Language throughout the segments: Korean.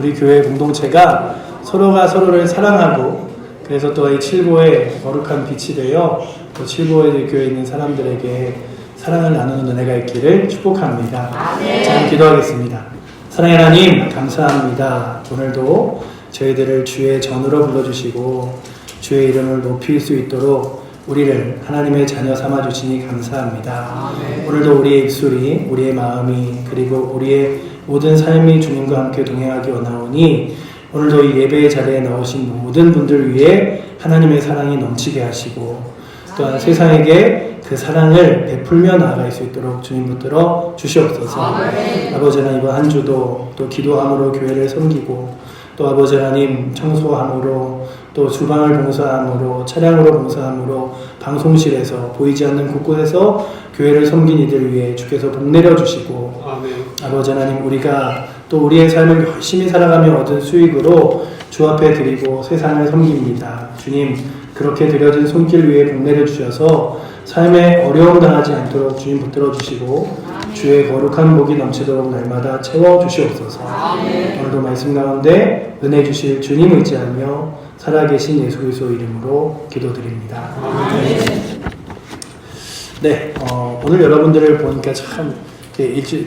우리 교회 공동체가 서로가 서로를 사랑하고 그래서 또 이 칠보의 거룩한 빛이 되어 또 칠보의 교회에 있는 사람들에게 사랑을 나누는 은혜가 있기를 축복합니다. 자, 기도하겠습니다. 사랑의 하나님 감사합니다. 오늘도 저희들을 주의 전으로 불러주시고 주의 이름을 높일 수 있도록 우리를 하나님의 자녀 삼아주시니 감사합니다. 오늘도 우리의 입술이, 우리의 마음이, 그리고 우리의 모든 삶이 주님과 함께 동행하기 원하오니 오늘도 이 예배의 자리에 나오신 모든 분들 위해 하나님의 사랑이 넘치게 하시고 또한 세상에게 그 사랑을 베풀며 나아갈 수 있도록 주님 붙들어 주시옵소서. 아버지 하나님 이번 한 주도 또 기도함으로 교회를 섬기고 또 아버지 하나님 청소함으로 또 주방을 봉사함으로 차량으로 봉사함으로 방송실에서 보이지 않는 곳곳에서 교회를 섬긴 이들 위해 주께서 복 내려주시고 아버지 하나님 우리가 또 우리의 삶을 열심히 살아가며 얻은 수익으로 주 앞에 드리고 세상을 섬깁니다. 주님 그렇게 드려진 손길 위에 복 내려주셔서 삶에 어려움 당하지 않도록 주님 붙들어 주시고 주의 거룩한 복이 넘치도록 날마다 채워주시옵소서. 오늘도 말씀 가운데 은혜 주실 주님 의지하며 살아계신 예수 그리스도 이름으로 기도드립니다. 네, 오늘 여러분들을 보니까 참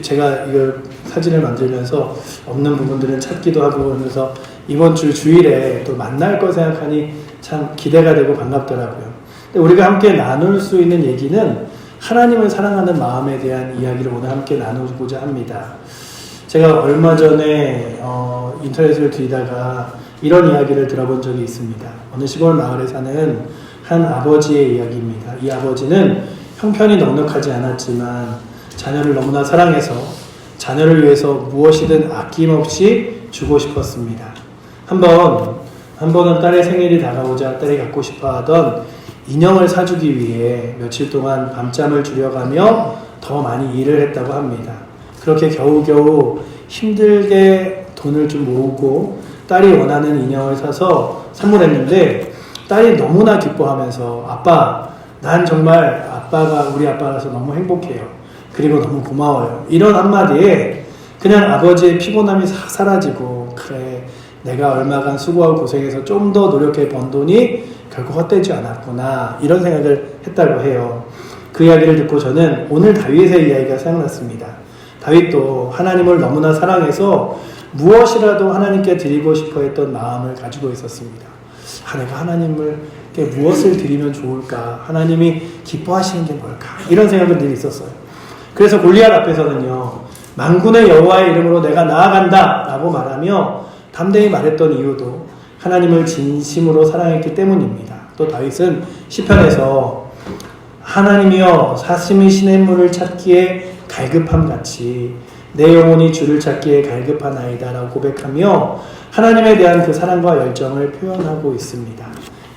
제가 이걸 사진을 만들면서 없는 부분들은 찾기도 하고 그러면서 이번 주 주일에 또 만날 거 생각하니 참 기대가 되고 반갑더라고요. 근데 우리가 함께 나눌 수 있는 얘기는 하나님을 사랑하는 마음에 대한 이야기를 오늘 함께 나누고자 합니다. 제가 얼마 전에 인터넷을 뒤다가 이런 이야기를 들어본 적이 있습니다. 어느 시골 마을에 사는 한 아버지의 이야기입니다. 이 아버지는 형편이 넉넉하지 않았지만 자녀를 너무나 사랑해서 자녀를 위해서 무엇이든 아낌없이 주고 싶었습니다. 한 번은 딸의 생일이 다가오자 딸이 갖고 싶어하던 인형을 사주기 위해 며칠 동안 밤잠을 줄여가며 더 많이 일을 했다고 합니다. 그렇게 겨우겨우 힘들게 돈을 좀 모으고 딸이 원하는 인형을 사서 선물했는데 딸이 너무나 기뻐하면서 아빠, 난 정말 우리 아빠라서 너무 행복해요. 그리고 너무 고마워요. 이런 한마디에 그냥 아버지의 피곤함이 싹 사라지고 그래 내가 얼마간 수고하고 고생해서 좀 더 노력해 번 돈이 결국 헛되지 않았구나 이런 생각을 했다고 해요. 그 이야기를 듣고 저는 오늘 다윗의 이야기가 생각났습니다. 다윗도 하나님을 너무나 사랑해서 무엇이라도 하나님께 드리고 싶어 했던 마음을 가지고 있었습니다. 내가 하나님께 무엇을 드리면 좋을까? 하나님이 기뻐하시는 게 뭘까? 이런 생각은 늘 있었어요. 그래서 골리앗 앞에서는요. 만군의 여호와의 이름으로 내가 나아간다 라고 말하며 담대히 말했던 이유도 하나님을 진심으로 사랑했기 때문입니다. 또 다윗은 시편에서 하나님이여 사심이 시냇물을 찾기에 갈급함같이 내 영혼이 주를 찾기에 갈급하나이다 라고 고백하며 하나님에 대한 그 사랑과 열정을 표현하고 있습니다.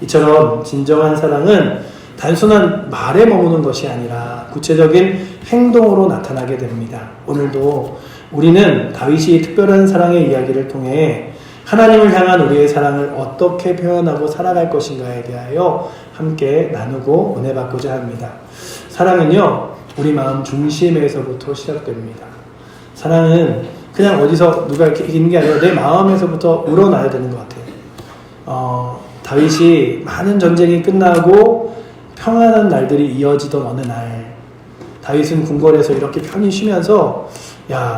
이처럼 진정한 사랑은 단순한 말에 머무는 것이 아니라 구체적인 행동으로 나타나게 됩니다. 오늘도 우리는 다윗이 특별한 사랑의 이야기를 통해 하나님을 향한 우리의 사랑을 어떻게 표현하고 살아갈 것인가에 대하여 함께 나누고 은혜 받고자 합니다. 사랑은요, 우리 마음 중심에서부터 시작됩니다. 사랑은 그냥 어디서 누가 이렇게 있는 게 아니라 내 마음에서부터 우러나야 되는 것 같아요. 다윗이 많은 전쟁이 끝나고 평안한 날들이 이어지던 어느 날 다윗은 궁궐에서 이렇게 편히 쉬면서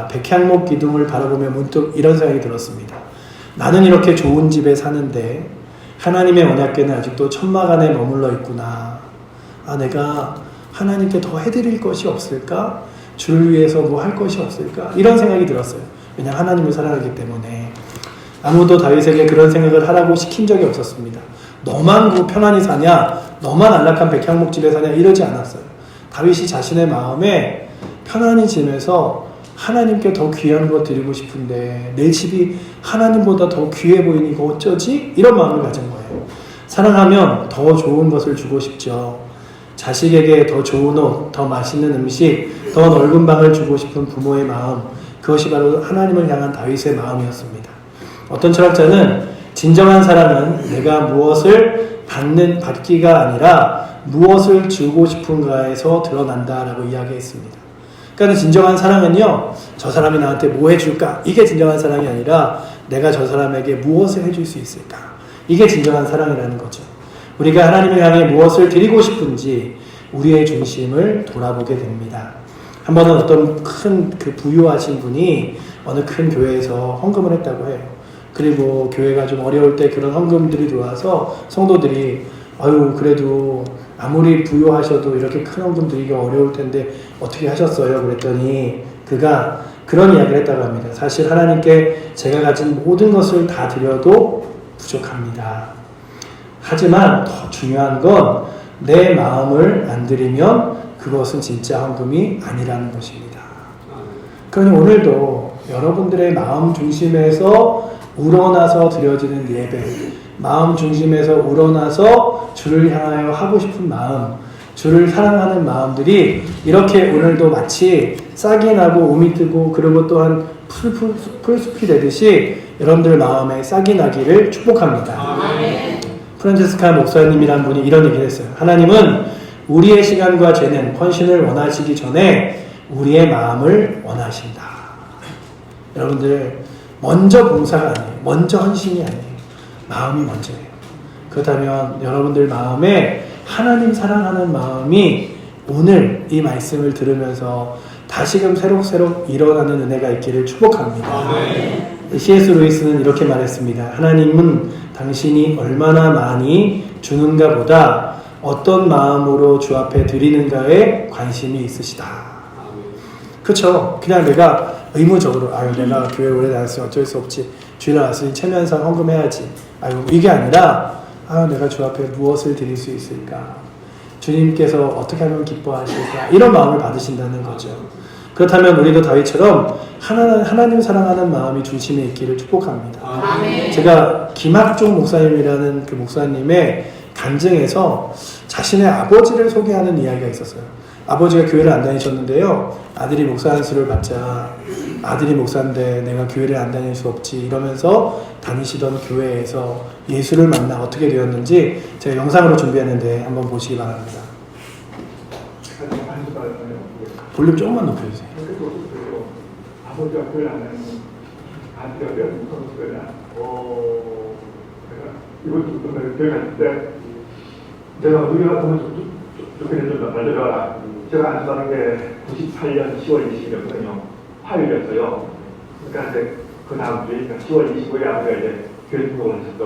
백향목 기둥을 바라보며 문득 이런 생각이 들었습니다. 나는 이렇게 좋은 집에 사는데 하나님의 언약궤는 아직도 천막 안에 머물러 있구나. 내가 하나님께 더 해드릴 것이 없을까? 주를 위해서 뭐 할 것이 없을까? 이런 생각이 들었어요. 왜냐하면 하나님을 사랑하기 때문에. 아무도 다윗에게 그런 생각을 하라고 시킨 적이 없었습니다. 너만 편안히 사냐? 너만 안락한 백향목 집에 사냐? 이러지 않았어요. 다윗이 자신의 마음에 편안히 지내면서 하나님께 더 귀한 것 드리고 싶은데 내 집이 하나님보다 더 귀해 보이니 이거 어쩌지? 이런 마음을 가진 거예요. 사랑하면 더 좋은 것을 주고 싶죠. 자식에게 더 좋은 옷, 더 맛있는 음식, 더 넓은 방을 주고 싶은 부모의 마음, 그것이 바로 하나님을 향한 다윗의 마음이었습니다. 어떤 철학자는 진정한 사랑은 내가 무엇을 받기가 아니라 무엇을 주고 싶은가에서 드러난다라고 이야기했습니다. 그러니까 진정한 사랑은요, 저 사람이 나한테 뭐 해줄까? 이게 진정한 사랑이 아니라 내가 저 사람에게 무엇을 해줄 수 있을까? 이게 진정한 사랑이라는 거죠. 우리가 하나님을 향해 무엇을 드리고 싶은지 우리의 중심을 돌아보게 됩니다. 한 번은 어떤 큰 그 부유하신 분이 어느 큰 교회에서 헌금을 했다고 해요. 그리고 교회가 좀 어려울 때 그런 헌금들이 들어와서 성도들이 아유 그래도 아무리 부유하셔도 이렇게 큰 헌금 드리기가 어려울 텐데 어떻게 하셨어요? 그랬더니 그가 그런 이야기를 했다고 합니다. 사실 하나님께 제가 가진 모든 것을 다 드려도 부족합니다. 하지만 더 중요한 건 내 마음을 안 드리면 그것은 진짜 헌금이 아니라는 것입니다. 그러니 오늘도 여러분들의 마음 중심에서 우러나서 드려지는 예배, 마음 중심에서 우러나서 주를 향하여 하고 싶은 마음, 주를 사랑하는 마음들이 이렇게 오늘도 마치 싹이 나고 우미 뜨고 그리고 또한 풀숲이 되듯이 여러분들 마음에 싹이 나기를 축복합니다. 프란체스카 목사님이란 분이 이런 얘기를 했어요. 하나님은 우리의 시간과 죄는 헌신을 원하시기 전에 우리의 마음을 원하신다. 여러분들 먼저 봉사가 아니에요. 먼저 헌신이 아니에요. 마음이 먼저예요. 그렇다면 여러분들 마음에 하나님 사랑하는 마음이 오늘 이 말씀을 들으면서 다시금 새록새록 일어나는 은혜가 있기를 축복합니다. C.S. 루이스는 이렇게 말했습니다. 하나님은 당신이 얼마나 많이 주는가 보다 어떤 마음으로 주 앞에 드리는가에 관심이 있으시다. 그렇죠. 그냥 내가 의무적으로 아유 내가 교회 오래 다녔으니 어쩔 수 없지. 주일 왔으니 체면상 헌금해야지. 아유 이게 아니라 아유 내가 주 앞에 무엇을 드릴 수 있을까. 주님께서 어떻게 하면 기뻐하실까. 이런 마음을 받으신다는 거죠. 그렇다면 우리도 다윗처럼 하나님 사랑하는 마음이 중심에 있기를 축복합니다. 아멘. 제가 김학종 목사님이라는 그 목사님의 간증에서 자신의 아버지를 소개하는 이야기가 있었어요. 아버지가 교회를 안 다니셨는데요. 아들이 목사 안수를 받자 아들이 목사인데 내가 교회를 안 다닐 수 없지 이러면서 다니시던 교회에서 예수를 만나 어떻게 되었는지 제가 영상으로 준비했는데 한번 보시기 바랍니다. 볼륨 조금만 높여주세요. 아버지가 교회를 안 다니고 아들이 어디가 무슨 교회를 안 이것도 교회 갔을 때 제가 우리가 보면 좋게 좀 말려줘라. 제가 안수하는 게 98년 10월 20일이었거든요. 화요일이었어요. 그러니까 이제 그 다음 주에 10월 25일에 아버지가 이제 교회 등록을 하셨죠.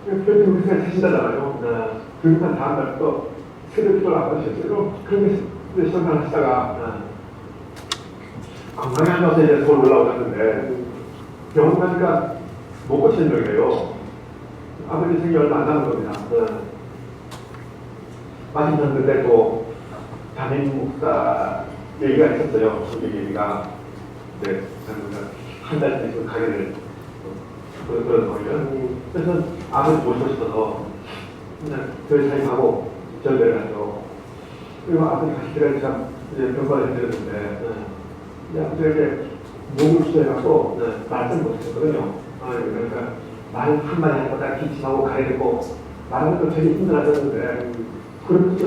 교회 등록을 하신다잖아요. 그러니까 다음날 또 새벽 기도를 안 하셨어요. 그런데 시험을 하시다가 건강에 안 좋아서 이제 서울 올라오셨는데 병원 가니까 못 고치는 거예요. 아버지 생이 얼마 안 남은 겁니다. 마시셨는데 또 담임 목사 얘기가 있었어요. 그 얘기가 네, 한 달 뒤에 가게를 그런 거예요. 그래서 아버지 모시고 싶어서 그냥 교회 사임하고 전대를 하죠. 그리고 아버지 가실 때가 참 이제 병관을 해드렸는데 아버지에게 목을 주셔갖고 말씀 못하셨거든요. 그러니까 말 한마디 하다가 기침하고 가리고 말하는 거 되게 힘들어하셨는데 그러면서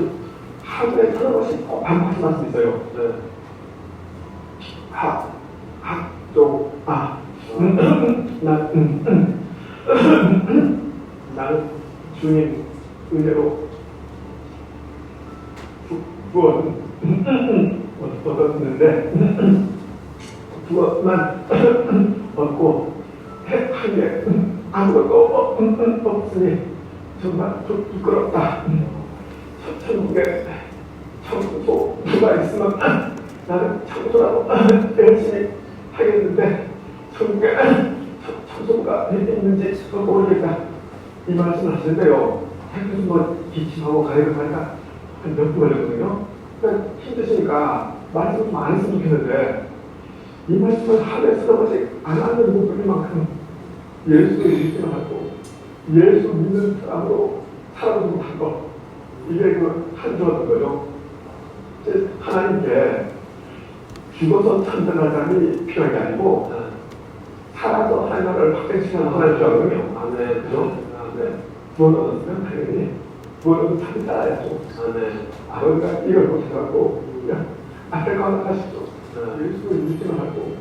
하루에 틀어없이 반복하신 말씀이 있어요. 나는 주님 은혜로 구원 얻었는데 구원만 얻고 하기에 아무것도 없으니 정말 부끄럽다. 천국에 청소부가 있으면 나는 청소라도 열심히 하겠는데 천국에 청소부가 있는지 모르겠다. 이 말씀을 하시는데요. 그래서 뭐 기침하고 가리고 하니까 한 몇 분 걸렸거든요. 그러니까 힘드시니까 말씀을 좀 안 했으면 좋겠는데 이 말씀을 하루에 쓰다 보지 안 하는 분들만큼 예수를 믿지만 하고 예수 믿는 사람으로 살아보지 못한 것 이게 그 한주었던 거죠. 하나님께 죽어서 천전할 사람이 필요한 게 아니고 살아서 하나님 나라를 확대시키는 하나님 필요하거든요. 아멘. 그죠? 아멘. 구원 얻었으면 당연히 구원 얻은 사람이 따라야죠. 아멘. 아버지가 이걸 못해갖고 그냥 안타까운 하시죠. 예수를 믿지만 하고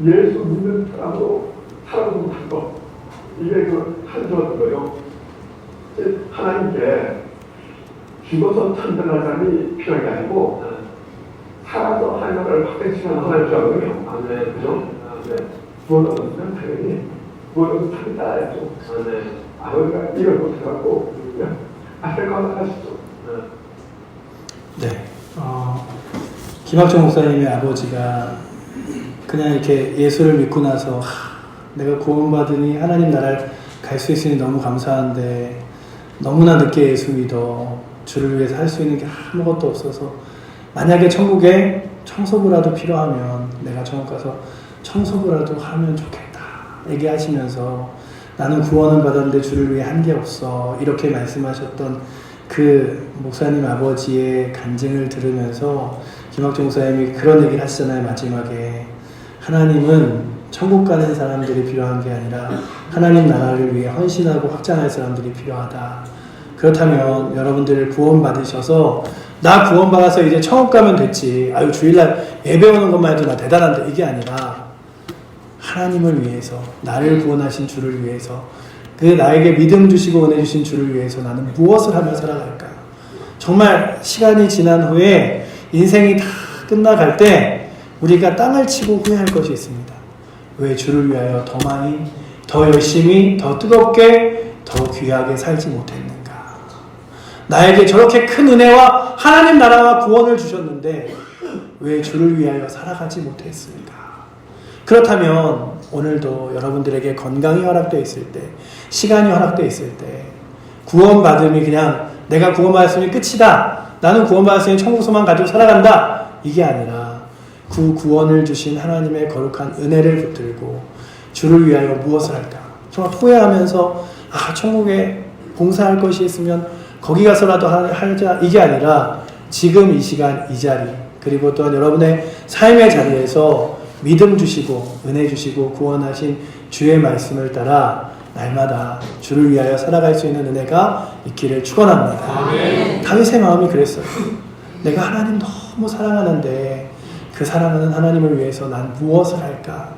예수 믿는 사람으로 살아보지 못한 거. 이게 그 한스러웠던 거요. 하나님께 죽어서 천당할 사람이 필요한 게 아니고 살아서 하나님을 확대시키는 하나님 필요하거든요. 아, 네. 그죠? 아, 네. 구원 얻었으면 당연히 구원 얻은 답이 따라야죠. 아, 네. 아버지가 이걸 못해갖고 그냥 안될거나 하시죠. 네. 김학종 목사님의 아버지가 그냥 이렇게 예수를 믿고 나서 내가 구원받으니 하나님 나라를 갈 수 있으니 너무 감사한데 너무나 늦게 예수 믿어 주를 위해서 할 수 있는 게 아무것도 없어서 만약에 천국에 청소부라도 필요하면 내가 천국 가서 청소부라도 하면 좋겠다 얘기하시면서 나는 구원을 받았는데 주를 위해 한 게 없어 이렇게 말씀하셨던 그 목사님 아버지의 간증을 들으면서 김학종 목사님이 그런 얘기를 하시잖아요. 마지막에 하나님은 천국 가는 사람들이 필요한 게 아니라 하나님 나라를 위해 헌신하고 확장할 사람들이 필요하다. 그렇다면 여러분들 구원 받으셔서 나 구원 받아서 이제 천국 가면 됐지. 아유 주일날 예배 오는 것만 해도 나 대단한데 이게 아니라 하나님을 위해서 나를 구원하신 주를 위해서 그 나에게 믿음 주시고 은혜 주신 주를 위해서 나는 무엇을 하며 살아갈까? 정말 시간이 지난 후에 인생이 다 끝나갈 때 우리가 땅을 치고 후회할 것이 있습니다. 왜 주를 위하여 더 많이, 더 열심히, 더 뜨겁게, 더 귀하게 살지 못했는가? 나에게 저렇게 큰 은혜와 하나님 나라와 구원을 주셨는데 왜 주를 위하여 살아가지 못했습니까? 그렇다면 오늘도 여러분들에게 건강이 허락되어 있을 때, 시간이 허락되어 있을 때 구원받음이 그냥 내가 구원받았으니 끝이다. 나는 구원받았으니 천국소만 가지고 살아간다. 이게 아니라 그 구원을 주신 하나님의 거룩한 은혜를 붙들고 주를 위하여 무엇을 할까? 정말 후회하면서 천국에 봉사할 것이 있으면 거기 가서라도 하자. 이게 아니라 지금 이 시간 이 자리 그리고 또한 여러분의 삶의 자리에서 믿음 주시고 은혜 주시고 구원하신 주의 말씀을 따라 날마다 주를 위하여 살아갈 수 있는 은혜가 있기를 축원합니다. 아멘. 다윗의 마음이 그랬어요. 내가 하나님 너무 사랑하는데 그 사랑하는 하나님을 위해서 난 무엇을 할까?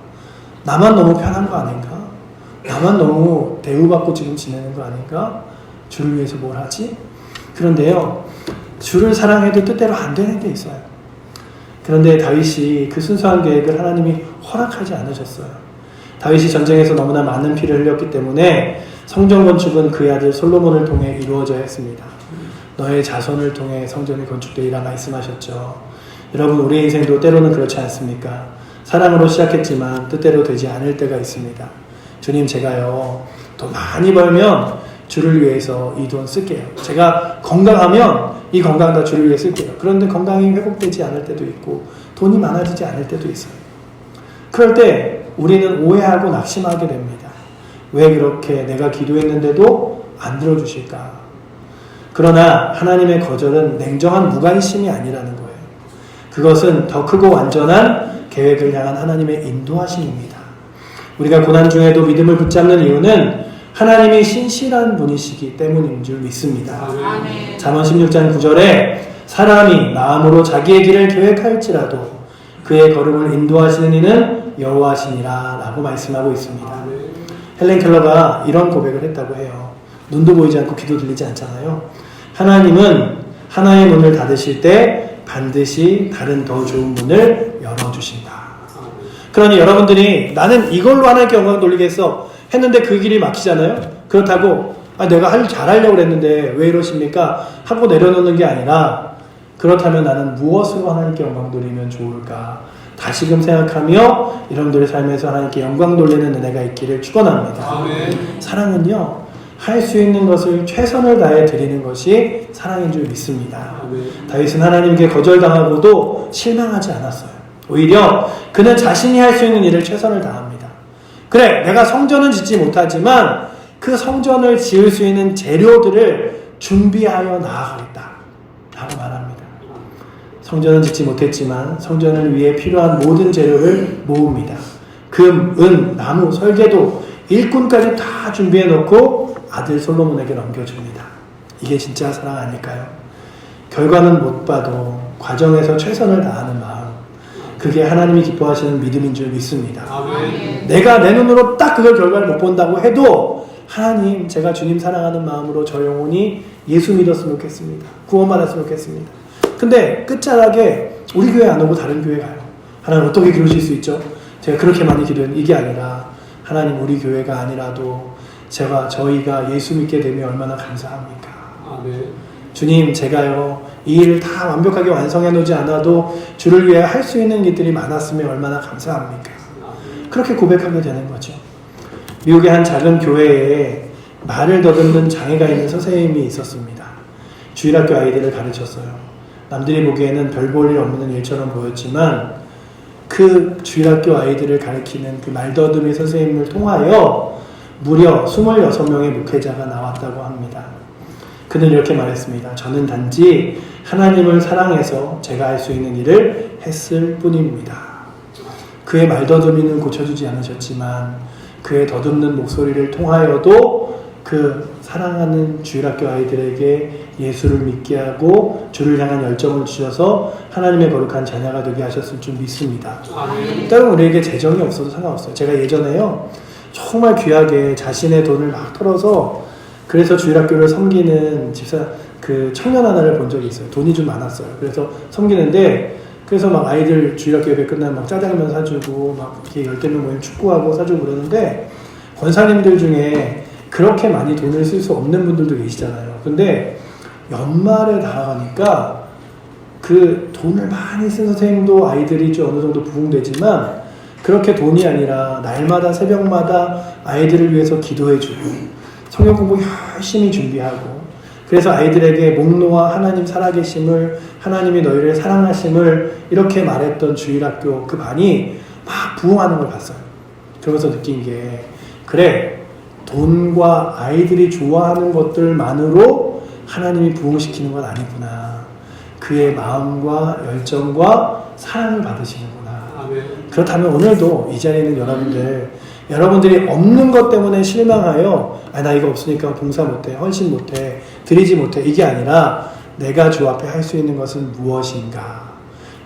나만 너무 편한 거 아닌가? 나만 너무 대우받고 지금 지내는 거 아닌가? 주를 위해서 뭘 하지? 그런데요, 주를 사랑해도 뜻대로 안 되는 게 있어요. 그런데 다윗이 그 순수한 계획을 하나님이 허락하지 않으셨어요. 다윗이 전쟁에서 너무나 많은 피를 흘렸기 때문에 성전 건축은 그의 아들 솔로몬을 통해 이루어져야 했습니다. 너의 자손을 통해 성전이 건축되리라 말씀하셨죠. 여러분, 우리 인생도 때로는 그렇지 않습니까? 사랑으로 시작했지만 뜻대로 되지 않을 때가 있습니다. 주님, 제가요 더 많이 벌면 주를 위해서 이 돈 쓸게요. 제가 건강하면 이 건강 다 주를 위해 쓸게요. 그런데 건강이 회복되지 않을 때도 있고 돈이 많아지지 않을 때도 있어요. 그럴 때 우리는 오해하고 낙심하게 됩니다. 왜 그렇게 내가 기도했는데도 안 들어주실까? 그러나 하나님의 거절은 냉정한 무관심이 아니라는 거예요. 그것은 더 크고 완전한 계획을 향한 하나님의 인도하심입니다. 우리가 고난 중에도 믿음을 붙잡는 이유는 하나님이 신실한 분이시기 때문인 줄 믿습니다. 아멘. 잠언 16장 9절에 사람이 마음으로 자기의 길을 계획할지라도 그의 걸음을 인도하시는 이는 여호와시니라 라고 말씀하고 있습니다. 아멘. 헬렌 켈러가 이런 고백을 했다고 해요. 눈도 보이지 않고 귀도 들리지 않잖아요. 하나님은 하나의 문을 닫으실 때 반드시 다른 더 좋은 문을 열어주신다. 그러니 여러분들이 나는 이걸로 하나님께 영광 돌리겠어 했는데 그 길이 막히잖아요. 그렇다고 내가 잘하려고 그랬는데 왜 이러십니까? 하고 내려놓는 게 아니라 그렇다면 나는 무엇으로 하나님께 영광 돌리면 좋을까? 다시금 생각하며 여러분들의 삶에서 하나님께 영광 돌리는 은혜가 있기를 축원합니다. 아멘. 사랑은요, 할 수 있는 것을 최선을 다해 드리는 것이 사랑인 줄 믿습니다. 아멘. 다윗은 하나님께 거절당하고도 실망하지 않았어요. 오히려 그는 자신이 할 수 있는 일을 최선을 다합니다. 그래, 내가 성전은 짓지 못하지만 그 성전을 지을 수 있는 재료들을 준비하여 나아가겠다 라고 말합니다. 성전은 짓지 못했지만 성전을 위해 필요한 모든 재료를 모읍니다. 금, 은, 나무, 설계도, 일꾼까지 다 준비해 놓고 아들 솔로몬에게 넘겨줍니다. 이게 진짜 사랑 아닐까요? 결과는 못 봐도 과정에서 최선을 다하는 마음, 그게 하나님이 기뻐하시는 믿음인 줄 믿습니다. 아멘. 내가 내 눈으로 딱 그걸 결과를 못 본다고 해도 하나님, 제가 주님 사랑하는 마음으로 저 영혼이 예수 믿었으면 좋겠습니다. 구원받았으면 좋겠습니다. 근데 끝자락에 우리 교회 안 오고 다른 교회 가요. 하나님 어떻게 그러실 수 있죠? 제가 그렇게 많이 기도했는데 이게 아니라 하나님 우리 교회가 아니라도 저희가 예수 믿게 되면 얼마나 감사합니까? 아멘. 주님, 제가요 이 일을 다 완벽하게 완성해 놓지 않아도 주를 위해 할 수 있는 일들이 많았으면 얼마나 감사합니까? 그렇게 고백하게 되는 거죠. 미국의 한 작은 교회에 말을 더듬는 장애가 있는 선생님이 있었습니다. 주일학교 아이들을 가르쳤어요. 남들이 보기에는 별 볼 일 없는 일처럼 보였지만 그 주일학교 아이들을 가르치는 그 말더듬이 선생님을 통하여 무려 26명의 목회자가 나왔다고 합니다. 그는 이렇게 말했습니다. 저는 단지 하나님을 사랑해서 제가 할 수 있는 일을 했을 뿐입니다. 그의 말더듬이는 고쳐주지 않으셨지만 그의 더듬는 목소리를 통하여도 그 사랑하는 주일학교 아이들에게 예수를 믿게 하고 주를 향한 열정을 주셔서 하나님의 거룩한 자녀가 되게 하셨을 줄 믿습니다. 아멘. 때론 우리에게 재정이 없어도 상관없어요. 제가 예전에요 정말 귀하게 자신의 돈을 막 털어서 그래서 주일학교를 섬기는 집사 그 청년 하나를 본 적이 있어요. 돈이 좀 많았어요. 그래서 섬기는데 그래서 막 아이들 주일학교 예배 끝나면 막 짜장면 사주고 막 이렇게 10명 모임 축구하고 사주고 그러는데 권사님들 중에 그렇게 많이 돈을 쓸 수 없는 분들도 계시잖아요. 근데 연말에 다가가니까 그 돈을 많이 쓴 선생님도 아이들이 좀 어느 정도 부흥되지만 그렇게 돈이 아니라 날마다 새벽마다 아이들을 위해서 기도해주고 성경 공부 열심히 준비하고 그래서 아이들에게 목노아 하나님 살아계심을 하나님이 너희를 사랑하심을 이렇게 말했던 주일학교 그 반이 막 부흥하는 걸 봤어요. 그러면서 느낀 게 그래 돈과 아이들이 좋아하는 것들만으로 하나님이 부흥시키는 건 아니구나. 그의 마음과 열정과 사랑을 받으시는구나. 아멘. 그렇다면 오늘도 이 자리에 있는 여러분들이 없는 것 때문에 실망하여 나 이거 없으니까 봉사 못해, 헌신 못해, 드리지 못해 이게 아니라 내가 주 앞에 할 수 있는 것은 무엇인가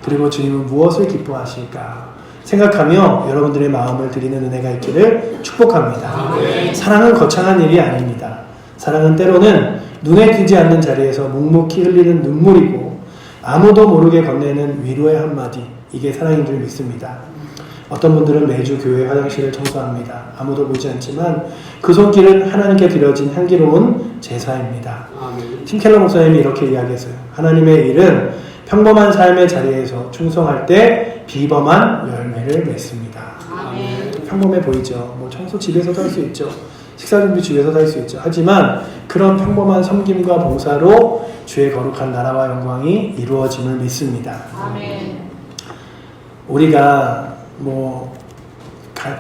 그리고 주님은 무엇을 기뻐하실까 생각하며 여러분들의 마음을 드리는 은혜가 있기를 축복합니다. 아멘. 사랑은 거창한 일이 아닙니다. 사랑은 때로는 눈에 띄지 않는 자리에서 묵묵히 흘리는 눈물이고 아무도 모르게 건네는 위로의 한마디 이게 사랑인 줄 믿습니다. 어떤 분들은 매주 교회 화장실을 청소합니다. 아무도 보지 않지만 그 손길은 하나님께 드려진 향기로운 제사입니다. 아멘. 팀 켈러 목사님이 이렇게 이야기했어요. 하나님의 일은 평범한 삶의 자리에서 충성할 때 비범한 열매를 맺습니다. 아멘. 평범해 보이죠. 뭐 청소 집에서도 할 수 있죠. 식사 준비 집에서도 할 수 있죠. 하지만 그런 평범한 섬김과 봉사로 주의 거룩한 나라와 영광이 이루어짐을 믿습니다. 아멘. 우리가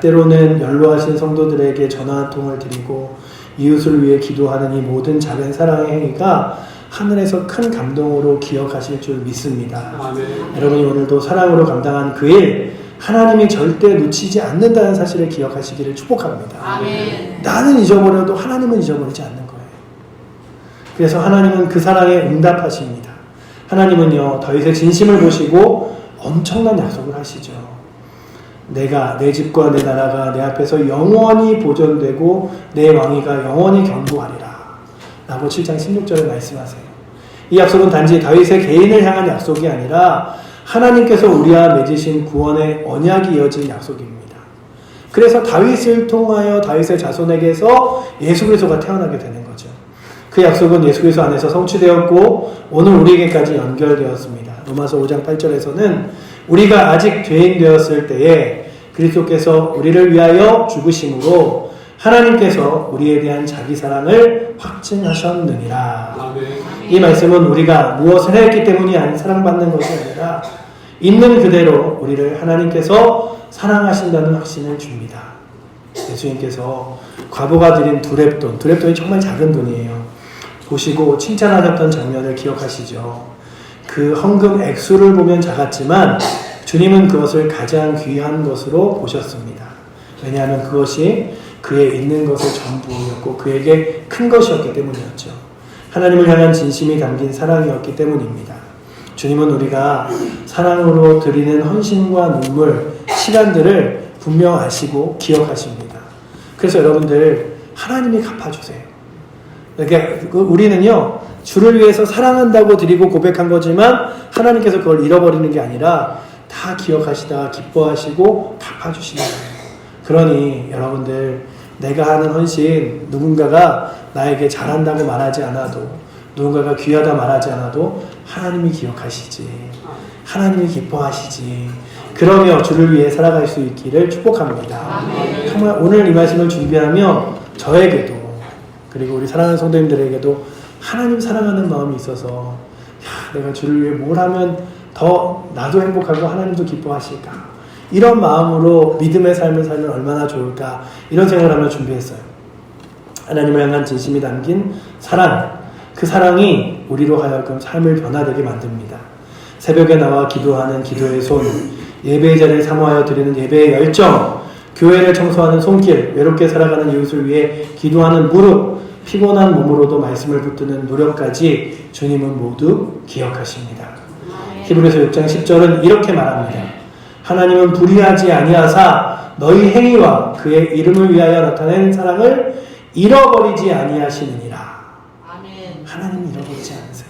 때로는 연로하신 성도들에게 전화 한 통을 드리고 이웃을 위해 기도하는 이 모든 작은 사랑의 행위가 하늘에서 큰 감동으로 기억하실 줄 믿습니다. 아멘. 여러분이 오늘도 사랑으로 감당한 그 일 하나님이 절대 놓치지 않는다는 사실을 기억하시기를 축복합니다. 아멘. 나는 잊어버려도 하나님은 잊어버리지 않는 거예요. 그래서 하나님은 그 사랑에 응답하십니다. 하나님은요 다윗의 진심을 보시고 엄청난 약속을 하시죠. 내가 내 집과 내 나라가 내 앞에서 영원히 보존되고 내 왕위가 영원히 견고하리라 라고 7장 16절에 말씀하세요. 이 약속은 단지 다윗의 개인을 향한 약속이 아니라 하나님께서 우리와 맺으신 구원의 언약이 이어진 약속입니다. 그래서 다윗을 통하여 다윗의 자손에게서 예수 그리스도가 태어나게 되는 거죠. 그 약속은 예수 그리스도 안에서 성취되었고 오늘 우리에게까지 연결되었습니다. 로마서 5장 8절에서는 우리가 아직 죄인 되었을 때에 그리스도께서 우리를 위하여 죽으심으로 하나님께서 우리에 대한 자기 사랑을 확증하셨느니라. 아멘. 이 말씀은 우리가 무엇을 했기 때문이 사랑받는 것이 아니라 있는 그대로 우리를 하나님께서 사랑하신다는 확신을 줍니다. 예수님께서 과부가 드린 두렙돈이 정말 작은 돈이에요. 보시고 칭찬하셨던 장면을 기억하시죠. 그 헌금 액수를 보면 작았지만 주님은 그것을 가장 귀한 것으로 보셨습니다. 왜냐하면 그것이 그의 있는 것의 전부였고 그에게 큰 것이었기 때문이었죠. 하나님을 향한 진심이 담긴 사랑이었기 때문입니다. 주님은 우리가 사랑으로 드리는 헌신과 눈물, 시간들을 분명 아시고 기억하십니다. 그래서 여러분들 하나님이 갚아주세요. 그러니까 우리는요 주를 위해서 사랑한다고 드리고 고백한 거지만 하나님께서 그걸 잃어버리는 게 아니라 다 기억하시다가 기뻐하시고 갚아주시는 거예요. 그러니 여러분들 내가 하는 헌신 누군가가 나에게 잘한다고 말하지 않아도 누군가가 귀하다 말하지 않아도 하나님이 기억하시지 하나님이 기뻐하시지 그러며 주를 위해 살아갈 수 있기를 축복합니다. 정말 오늘 이 말씀을 준비하며 저에게도 그리고 우리 사랑하는 성도님들에게도 하나님 사랑하는 마음이 있어서 내가 주를 위해 뭘 하면 더 나도 행복하고 하나님도 기뻐하실까 이런 마음으로 믿음의 삶을 살면 얼마나 좋을까 이런 생각을 하며 준비했어요. 하나님을 향한 진심이 담긴 사랑 그 사랑이 우리로 하여금 삶을 변화되게 만듭니다. 새벽에 나와 기도하는 기도의 손 예배의 자리를 사모하여 드리는 예배의 열정 교회를 청소하는 손길 외롭게 살아가는 이웃을 위해 기도하는 무릎 피곤한 몸으로도 말씀을 붙드는 노력까지 주님은 모두 기억하십니다. 히브리서 6장 10절은 이렇게 말합니다. 하나님은 불의하지 아니하사 너희 행위와 그의 이름을 위하여 나타낸 사랑을 잃어버리지 아니하시느니라. 하나님이 잃어버리지 않으세요.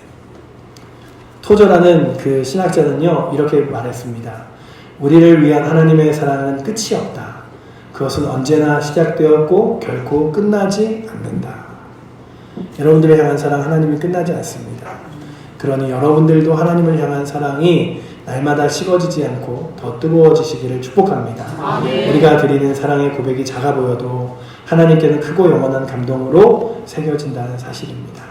토저라는 그 신학자는요 이렇게 말했습니다. 우리를 위한 하나님의 사랑은 끝이 없다. 그것은 언제나 시작되었고 결코 끝나지 않는다. 여러분들을 향한 사랑 하나님이 끝나지 않습니다. 그러니 여러분들도 하나님을 향한 사랑이 날마다 식어지지 않고 더 뜨거워지시기를 축복합니다. 우리가 드리는 사랑의 고백이 작아 보여도 하나님께는 크고 영원한 감동으로 새겨진다는 사실입니다.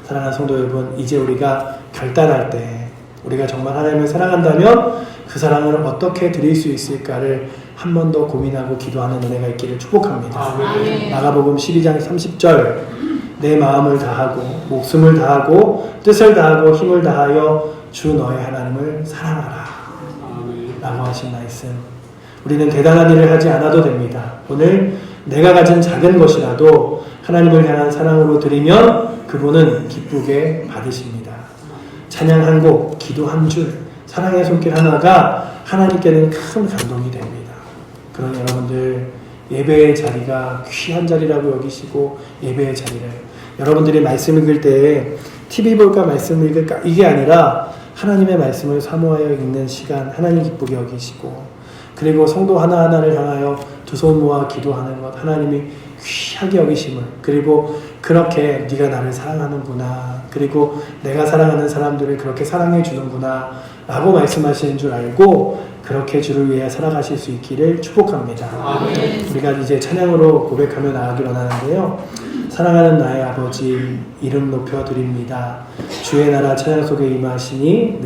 사랑하는 성도 여러분, 이제 우리가 결단할 때 우리가 정말 하나님을 사랑한다면 그 사랑을 어떻게 드릴 수 있을까를 한 번 더 고민하고 기도하는 은혜가 있기를 축복합니다. 마가복음 12장 30절 내 마음을 다하고 목숨을 다하고 뜻을 다하고 힘을 다하여 주 너의 하나님을 사랑하라 라고 하신 말씀 우리는 대단한 일을 하지 않아도 됩니다. 오늘 내가 가진 작은 것이라도 하나님을 향한 사랑으로 드리면 그분은 기쁘게 받으십니다. 찬양 한 곡, 기도 한 줄, 사랑의 손길 하나가 하나님께는 큰 감동이 됩니다. 그러니 여러분들 예배의 자리가 귀한 자리라고 여기시고 예배의 자리를 여러분들이 말씀 읽을 때 TV 볼까 말씀 읽을까 이게 아니라 하나님의 말씀을 사모하여 읽는 시간 하나님 기쁘게 여기시고 그리고 성도 하나하나를 향하여 두 손 모아 기도하는 것 하나님이 귀하게 여기심을 그리고 그렇게 네가 나를 사랑하는구나 그리고 내가 사랑하는 사람들을 그렇게 사랑해 주는구나 라고 말씀하시는 줄 알고 그렇게 주를 위해 살아가실 수 있기를 축복합니다. 우리가 이제 찬양으로 고백하며 나가기로 하는데요. 사랑하는 나의 아버지 이름 높여 드립니다. 주의 나라 찬양 속에 임하시니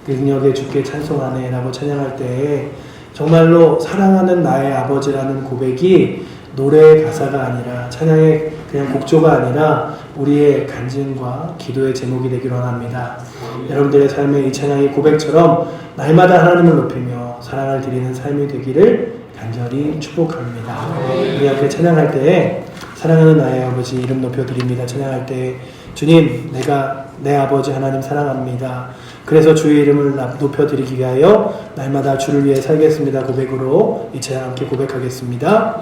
능력의 주께 찬송하네 라고 찬양할 때 정말로 사랑하는 나의 아버지라는 고백이 노래의 가사가 아니라 찬양의 그냥 곡조가 아니라 우리의 간증과 기도의 제목이 되기를 원합니다. 여러분들의 삶의 이 찬양의 고백처럼 날마다 하나님을 높이며 사랑을 드리는 삶이 되기를 간절히 축복합니다. 우리 함께 찬양할 때에 사랑하는 나의 아버지 이름 높여 드립니다. 찬양할 때 주님 내가 내 아버지 하나님 사랑합니다. 그래서 주의 이름을 높여 드리기 위하여 날마다 주를 위해 살겠습니다. 고백으로 이 찬양 함께 고백하겠습니다.